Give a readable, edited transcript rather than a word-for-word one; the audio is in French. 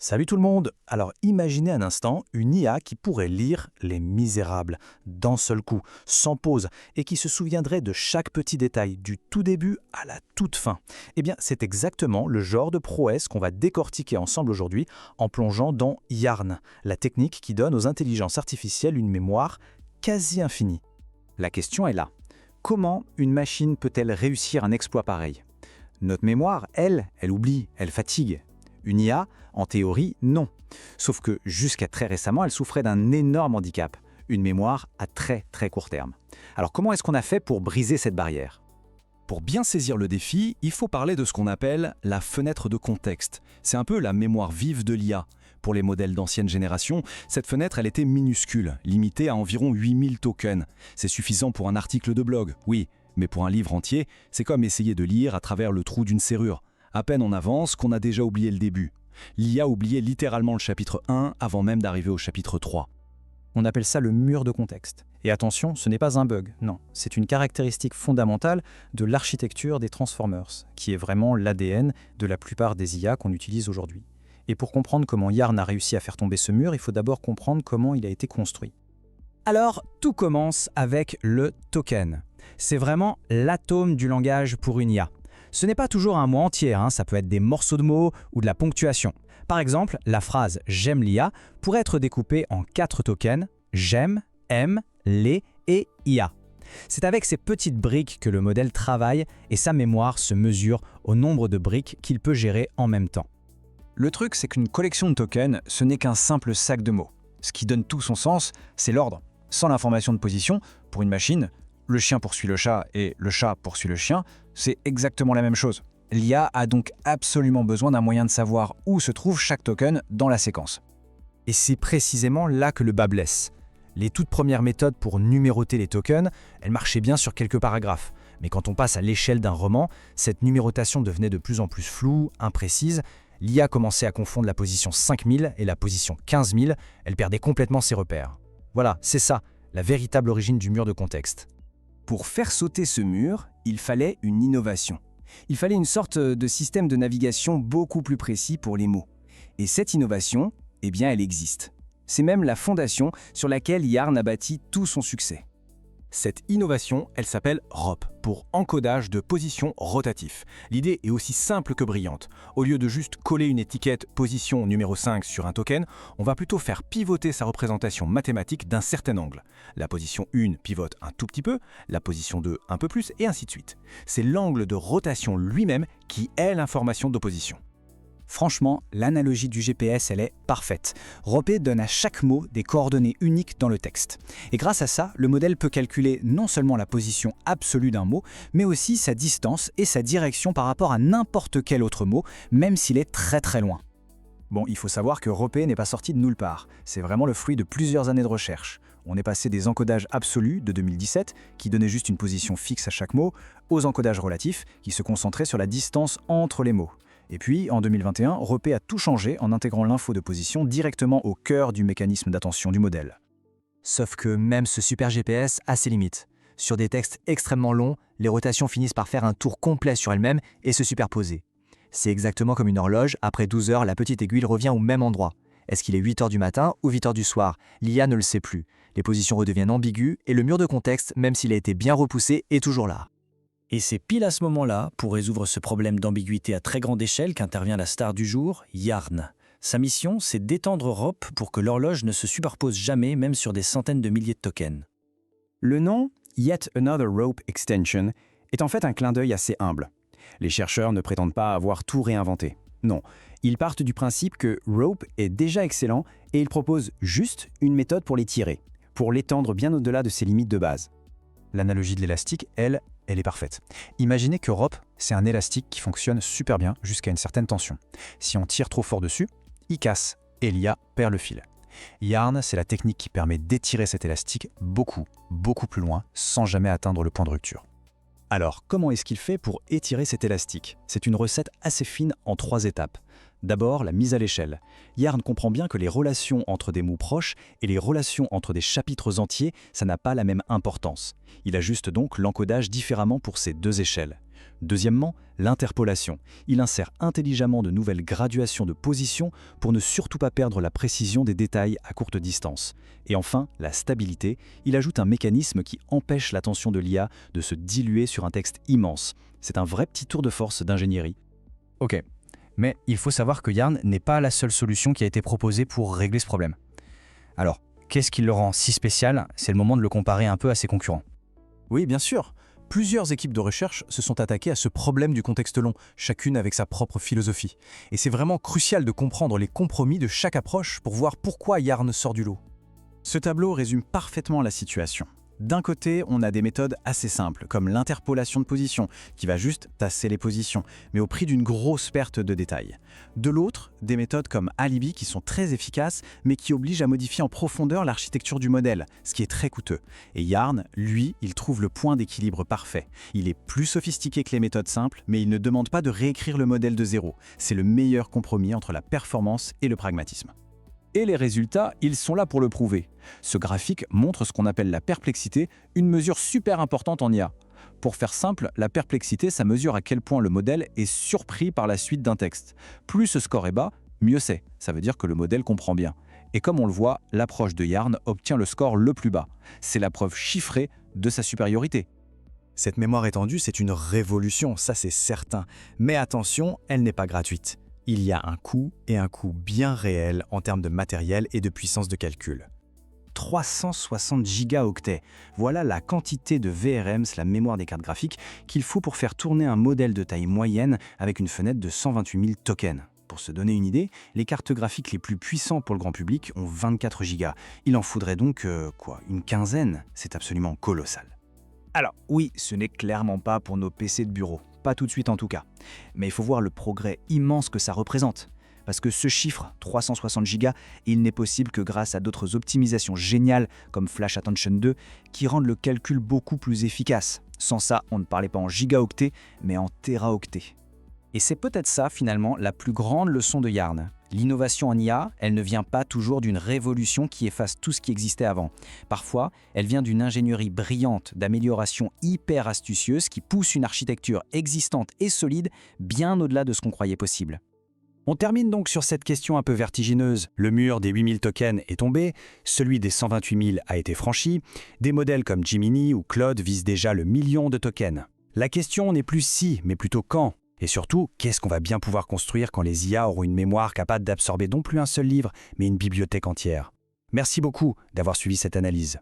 Salut tout le monde! Alors imaginez un instant une IA qui pourrait lire Les Misérables d'un seul coup, sans pause, et qui se souviendrait de chaque petit détail, du tout début à la toute fin. Eh bien, c'est exactement le genre de prouesse qu'on va décortiquer ensemble aujourd'hui en plongeant dans Yarn, la technique qui donne aux intelligences artificielles une mémoire quasi infinie. La question est là. Comment une machine peut-elle réussir un exploit pareil? Notre mémoire, elle oublie, elle fatigue. Une IA, en théorie, non. Sauf que jusqu'à très récemment, elle souffrait d'un énorme handicap, une mémoire à très très court terme. Alors comment est-ce qu'on a fait pour briser cette barrière? Pour bien saisir le défi, il faut parler de ce qu'on appelle la fenêtre de contexte. C'est un peu la mémoire vive de l'IA. Pour les modèles d'ancienne génération, cette fenêtre, elle était minuscule, limitée à environ 8000 tokens. C'est suffisant pour un article de blog, oui, mais pour un livre entier, c'est comme essayer de lire à travers le trou d'une serrure. À peine on avance qu'on a déjà oublié le début. L'IA oubliait littéralement le chapitre 1 avant même d'arriver au chapitre 3. On appelle ça le mur de contexte. Et attention, ce n'est pas un bug, non. C'est une caractéristique fondamentale de l'architecture des Transformers, qui est vraiment l'ADN de la plupart des IA qu'on utilise aujourd'hui. Et pour comprendre comment Yarn a réussi à faire tomber ce mur, il faut d'abord comprendre comment il a été construit. Alors, tout commence avec le token. C'est vraiment l'atome du langage pour une IA. Ce n'est pas toujours un mot entier, ça peut être des morceaux de mots ou de la ponctuation. Par exemple, la phrase « j'aime l'IA » pourrait être découpée en 4 tokens « j'aime »,« aime »,« les » et « IA ». C'est avec ces petites briques que le modèle travaille et sa mémoire se mesure au nombre de briques qu'il peut gérer en même temps. Le truc, c'est qu'une collection de tokens, ce n'est qu'un simple sac de mots. Ce qui donne tout son sens, c'est l'ordre. Sans l'information de position, pour une machine, le chien poursuit le chat et le chat poursuit le chien, c'est exactement la même chose. L'IA a donc absolument besoin d'un moyen de savoir où se trouve chaque token dans la séquence. Et c'est précisément là que le bât blesse. Les toutes premières méthodes pour numéroter les tokens, elles marchaient bien sur quelques paragraphes. Mais quand on passe à l'échelle d'un roman, cette numérotation devenait de plus en plus floue, imprécise. L'IA commençait à confondre la position 5000 et la position 15000, elle perdait complètement ses repères. Voilà, c'est ça, la véritable origine du mur de contexte. Pour faire sauter ce mur, il fallait une innovation. Il fallait une sorte de système de navigation beaucoup plus précis pour les mots. Et cette innovation, eh bien, elle existe. C'est même la fondation sur laquelle Yarn a bâti tout son succès. Cette innovation, elle s'appelle ROP, pour encodage de position rotatif. L'idée est aussi simple que brillante. Au lieu de juste coller une étiquette position numéro 5 sur un token, on va plutôt faire pivoter sa représentation mathématique d'un certain angle. La position 1 pivote un tout petit peu, la position 2 un peu plus, et ainsi de suite. C'est l'angle de rotation lui-même qui est l'information d'opposition. Franchement, l'analogie du GPS, elle est parfaite. Ropé donne à chaque mot des coordonnées uniques dans le texte. Et grâce à ça, le modèle peut calculer non seulement la position absolue d'un mot, mais aussi sa distance et sa direction par rapport à n'importe quel autre mot, même s'il est très très loin. Bon, il faut savoir que Ropé n'est pas sorti de nulle part. C'est vraiment le fruit de plusieurs années de recherche. On est passé des encodages absolus de 2017, qui donnaient juste une position fixe à chaque mot, aux encodages relatifs, qui se concentraient sur la distance entre les mots. Et puis, en 2021, Ropé a tout changé en intégrant l'info de position directement au cœur du mécanisme d'attention du modèle. Sauf que même ce super GPS a ses limites. Sur des textes extrêmement longs, les rotations finissent par faire un tour complet sur elles-mêmes et se superposer. C'est exactement comme une horloge, après 12 heures, la petite aiguille revient au même endroit. Est-ce qu'il est 8 heures du matin ou 8 heures du soir? L'IA ne le sait plus. Les positions redeviennent ambiguës et le mur de contexte, même s'il a été bien repoussé, est toujours là. Et c'est pile à ce moment-là, pour résoudre ce problème d'ambiguïté à très grande échelle, qu'intervient la star du jour, Yarn. Sa mission, c'est d'étendre ROP pour que l'horloge ne se superpose jamais, même sur des centaines de milliers de tokens. Le nom Yet Another Rope Extension est en fait un clin d'œil assez humble. Les chercheurs ne prétendent pas avoir tout réinventé. Non, ils partent du principe que Rope est déjà excellent et ils proposent juste une méthode pour l'étirer, pour l'étendre bien au-delà de ses limites de base. L'analogie de l'élastique, elle est parfaite. Imaginez que ROP, c'est un élastique qui fonctionne super bien jusqu'à une certaine tension. Si on tire trop fort dessus, il casse et l'IA perd le fil. Yarn, c'est la technique qui permet d'étirer cet élastique beaucoup plus loin sans jamais atteindre le point de rupture. Alors, comment est-ce qu'il fait pour étirer cet élastique? C'est une recette assez fine en 3 étapes. D'abord, la mise à l'échelle. Yarn comprend bien que les relations entre des mots proches et les relations entre des chapitres entiers, ça n'a pas la même importance. Il ajuste donc l'encodage différemment pour ces 2 échelles. Deuxièmement, l'interpolation. Il insère intelligemment de nouvelles graduations de position pour ne surtout pas perdre la précision des détails à courte distance. Et enfin, la stabilité. Il ajoute un mécanisme qui empêche l'attention de l'IA de se diluer sur un texte immense. C'est un vrai petit tour de force d'ingénierie. Ok, mais il faut savoir que Yarn n'est pas la seule solution qui a été proposée pour régler ce problème. Alors, qu'est-ce qui le rend si spécial? C'est le moment de le comparer un peu à ses concurrents. Oui, bien sûr. Plusieurs équipes de recherche se sont attaquées à ce problème du contexte long, chacune avec sa propre philosophie. Et c'est vraiment crucial de comprendre les compromis de chaque approche pour voir pourquoi Yarn sort du lot. Ce tableau résume parfaitement la situation. D'un côté, on a des méthodes assez simples, comme l'interpolation de position, qui va juste tasser les positions, mais au prix d'une grosse perte de détails. De l'autre, des méthodes comme Alibi qui sont très efficaces, mais qui obligent à modifier en profondeur l'architecture du modèle, ce qui est très coûteux. Et Yarn, lui, il trouve le point d'équilibre parfait. Il est plus sophistiqué que les méthodes simples, mais il ne demande pas de réécrire le modèle de zéro. C'est le meilleur compromis entre la performance et le pragmatisme. Et les résultats, ils sont là pour le prouver. Ce graphique montre ce qu'on appelle la perplexité, une mesure super importante en IA. Pour faire simple, la perplexité, ça mesure à quel point le modèle est surpris par la suite d'un texte. Plus ce score est bas, mieux c'est. Ça veut dire que le modèle comprend bien. Et comme on le voit, l'approche de Yarn obtient le score le plus bas. C'est la preuve chiffrée de sa supériorité. Cette mémoire étendue, c'est une révolution, ça c'est certain. Mais attention, elle n'est pas gratuite. Il y a un coût, et un coût bien réel en termes de matériel et de puissance de calcul. 360 gigaoctets, voilà la quantité de VRM, la mémoire des cartes graphiques, qu'il faut pour faire tourner un modèle de taille moyenne avec une fenêtre de 128 000 tokens. Pour se donner une idée, les cartes graphiques les plus puissantes pour le grand public ont 24 gigas. Il en faudrait donc, une quinzaine. C'est absolument colossal. Alors oui, ce n'est clairement pas pour nos PC de bureau. Pas tout de suite en tout cas. Mais il faut voir le progrès immense que ça représente. Parce que ce chiffre, 360 Go, il n'est possible que grâce à d'autres optimisations géniales comme Flash Attention 2 qui rendent le calcul beaucoup plus efficace. Sans ça, on ne parlait pas en gigaoctets, mais en téraoctets. Et c'est peut-être ça finalement la plus grande leçon de Yarn. L'innovation en IA, elle ne vient pas toujours d'une révolution qui efface tout ce qui existait avant. Parfois, elle vient d'une ingénierie brillante, d'améliorations hyper astucieuses qui poussent une architecture existante et solide bien au-delà de ce qu'on croyait possible. On termine donc sur cette question un peu vertigineuse. Le mur des 8000 tokens est tombé, celui des 128 000 a été franchi, des modèles comme Gemini ou Claude visent déjà le million de tokens. La question n'est plus si, mais plutôt quand. Et surtout, qu'est-ce qu'on va bien pouvoir construire quand les IA auront une mémoire capable d'absorber non plus un seul livre, mais une bibliothèque entière? Merci beaucoup d'avoir suivi cette analyse.